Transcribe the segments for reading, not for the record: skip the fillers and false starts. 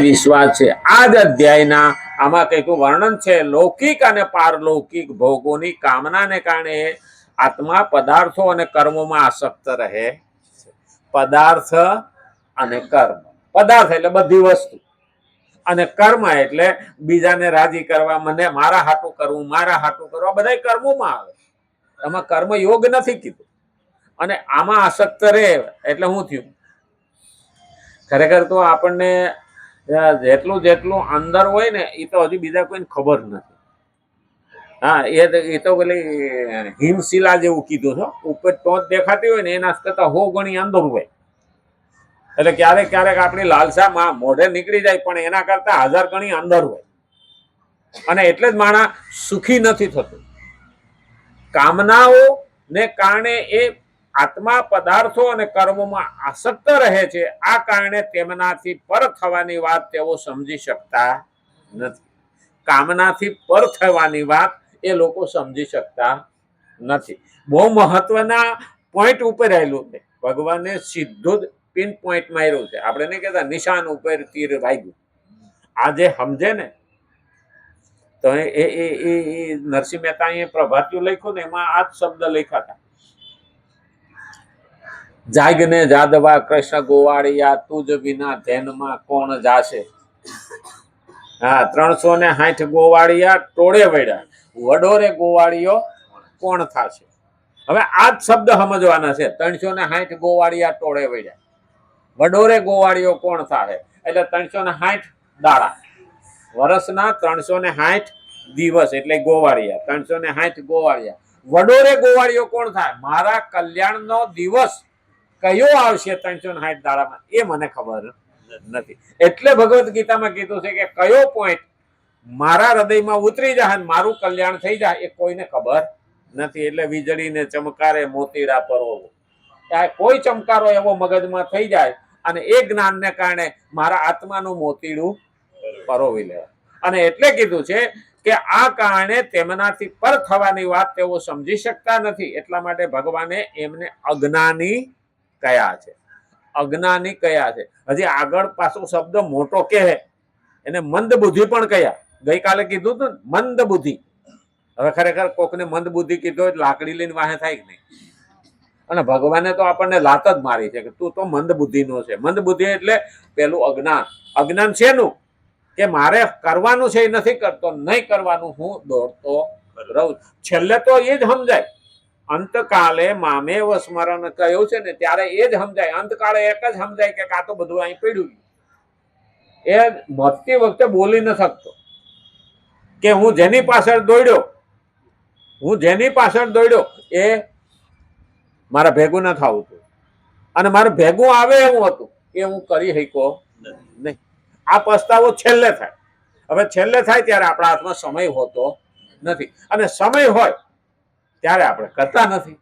વિશ્વાસ છે. આ જ અધ્યાયના આમાં કંઈક વર્ણન છે. લૌકિક અને પારલૌકિક ભોગોની કામનાને કારણે આત્મા પદાર્થો અને કર્મોમાં આસક્ત રહે. પદાર્થ અને કર્મ, પદાર્થ એટલે બધી વસ્તુ, અને કર્મ એટલે બીજાને રાજી કરવા, મને મારા હાટું કરવું, મારા હાટું કરવા, બધા કર્મોમાં આવે. એમાં કર્મ યોગ નથી કીધું. અને આમાં આસક્ત રહે એટલે શું થયું? ખરેખર તો આપણને જેટલું જેટલું અંદર હોય ને એ તો હજી બીજા કોઈને ખબર નથી. હા, એ તો પેલી હિમશિલા જેવું કીધું છે. ઉપર ટોચ દેખાતી હોય ને એના કરતા 100 ગણી અંદર હોય. એટલે ક્યારેક ક્યારેક આપણી લાલસા મોઢે નીકળી જાય, પણ એના કરતા 1000 ગણી અંદર હોય. અને એટલે જ માણસ સુખી નથી થતું. કામનાઓ ને કારણે એ આત્મા પદાર્થો અને કર્મોમાં આસક્ત રહે છે. આ કારણે તેમનાથી પર થવાની વાત તેઓ સમજી શકતા નથી. કામનાથી પર થવાની વાત એ લોકો સમજી શકતા નથી. બહુ મહત્વના પોઈન્ટ ઉપર આવેલું છે. ભગવાને સીધું જ પિન પોઈન્ટ માર્યું છે. આપણે નહીં કહેતા નિશાન ઉપર તીર વાગ્યું. આ જે સમજે ને તો એ નરસિંહ મહેતા એ પ્રભાતિયું લખ્યું ને એમાં આ જ શબ્દ લખ્યા હતા. જાગને જાદવા કૃષ્ણ ગોવાળિયા, તુજ વિના ધ્યાનમાં કોણ જાશે. હા, 360 ગોવાળિયા ટોળે વળ્યા, વડોરે ગોવાળિયો કોણ થાશે. હવે આ જ શબ્દ સમજવાના છે. 360 ગોવાળિયા ટોળે વળ્યા, વડોરે ગોવાળિયો કોણ થાય. એટલે 360 દાડા, વર્ષના 360 દિવસ એટલે ગોવાળિયા. 360 ગોવાળિયા, વડોરે ગોવાળિયો કોણ થાય. મારા કલ્યાણનો દિવસ કયો આવશે 360 દાડામાં એ મને ખબર નથી. એટલે ભગવદ્ ગીતામાં કીધું છે કે કયો પોઈન્ટ મારા હૃદયમાં ઉતરી જાય, મારું કલ્યાણ થઈ જાય, એ કોઈને ખબર નથી. એટલે વીજળીને ચમકારે મોતીડા પરોવો, કોઈ ચમકારો એવો મગજમાં થઈ જાય અને એ જ્ઞાનને કારણે મારા આત્માનું મોતીડું પરોવી લેવાય. અને એટલે કીધું છે કે આ કારણે તેમનાથી પર થવાની વાત તેઓ સમજી શકતા નથી. એટલા માટે ભગવાને એમને અજ્ઞાની કયા છે. અજ્ઞાની કયા છે. હજી આગળ પાછો શબ્દ મોટો કહે એને મંદ બુદ્ધિ પણ કયા. ગઈકાલે કીધું હતું મંદ બુદ્ધિ. હવે ખરેખર કોકને મંદ બુદ્ધિ કીધો એટલે લાકડી લઈને વાહે થાય કે નહીં. અને ભગવાને તો આપણને લાત જ મારી છે કે તું તો મંદ બુદ્ધિનો છે. મંદ બુદ્ધિ એટલે પેલું અજ્ઞાન. અજ્ઞાન શેનું? કે મારે કરવાનું છે એ નથી કરતો, નહીં કરવાનું હું દોડતો રહું. છેલ્લે તો એ જ સમજાય. અંતકાલે મામેવ સ્મરણ કહ્યું છે ને ત્યારે એ જ સમજાય. અંતકાળે એક જ સમજાય કે આ તો બધું અહીં પડ્યું. એ મરતી વખતે બોલી ન શકતો કે હું જેની પાછળ દોડ્યો એ મારા ભેગું ન થવું હતું, અને મારે ભેગું આવે એવું હતું એ હું કરી શક્યો નહીં. આ પસ્તાવો છેલ્લે થાય. હવે છેલ્લે થાય ત્યારે આપણા હાથમાં સમય હોતો નથી, અને સમય હોય ત્યારે આપણે કરતા નથી.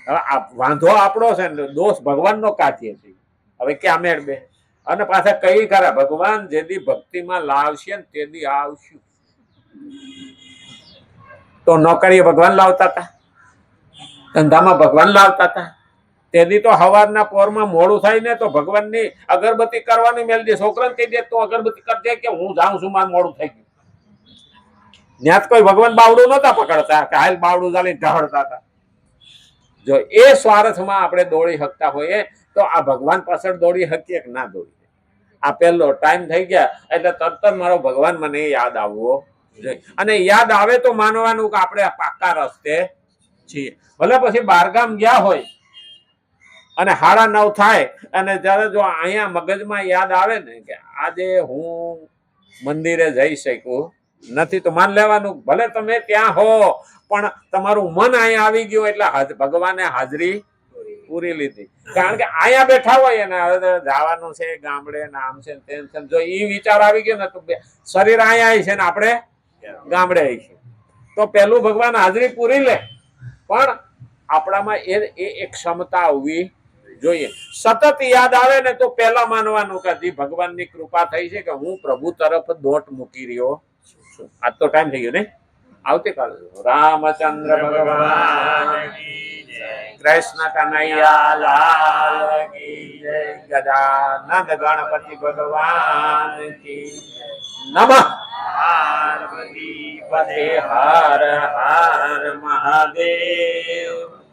હવે આ વાંધો આપણો છે ને, દોષ ભગવાનનો કાઢીએ છીએ. હવે ક્યાં મેળ બે? અને પાછા કઈ ખરા ભગવાન જેથી ભક્તિમાં લાવશે ને તેથી આવશું. તો નોકરીએ ભગવાન લાવતા હતા, ધંધામાં ભગવાન લાવતા હતા. તેથી તો હવારના પોરમાં મોડું થાય ને તો ભગવાનની અગરબત્તી કરવાની મેળ દે. છોકરાને કહી દે તો અગરબત્તી કરજે કે હું જાઉં છું, મારું મોડું થઈ ગયું. ત્યાં કોઈ ભગવાન બાવડું નતા પકડતા કે હાલ બાવડું ચાલીને ઢહળતા હતા. જો એ સ્વાર્થમાં આપણે દોડી શકતા હોઈએ તો આ ભગવાન પાછળ દોડી શકીએ કે ના દોડી? આ પહેલો ટાઈમ થઈ ગયા એટલે તરત જ મારો ભગવાન મને યાદ આવવો જોઈએ. અને યાદ આવે તો માનવાનું કે આપણે પાક્કા રસ્તે છીએ. ભલે પછી બહારગામ ગયા હોય અને 9:30 થાય અને જ્યારે જો અહીંયા મગજમાં યાદ આવે ને કે આજે હું મંદિરે જઈ શકું નથી, તો માન લેવાનું ભલે તમે ત્યાં હો પણ તમારું મન અહીંયા આવી ગયું એટલે ભગવાને હાજરી પૂરી લીધી. કારણ કે અહીંયા બેઠા હોય ને જવાનું છે ગામડે, નામ છે તેમ છે, જો એ વિચાર આવી ગયો ને તો શરીર અહીંયા છે ને આપણે ગામડે આવીશું, તો પેલું ભગવાન હાજરી પૂરી લે. પણ આપણામાં એ એક ક્ષમતા આવવી જોઈએ. સતત યાદ આવે ને તો પહેલા માનવાનું કે ભગવાનની કૃપા થઈ છે કે હું પ્રભુ તરફ દોટ મૂકી રહ્યો છું. આજ તો ટાઈમ થઈ ગયો ને, આવતીકાલે રામચંદ્ર ભગવાન કૃષ્ણ કનૈયા લાલ કી જય ગજાનંદ ગણપતિ ભગવાન કી નમઃ પાર્વતી પતે હર હર મહાદેવ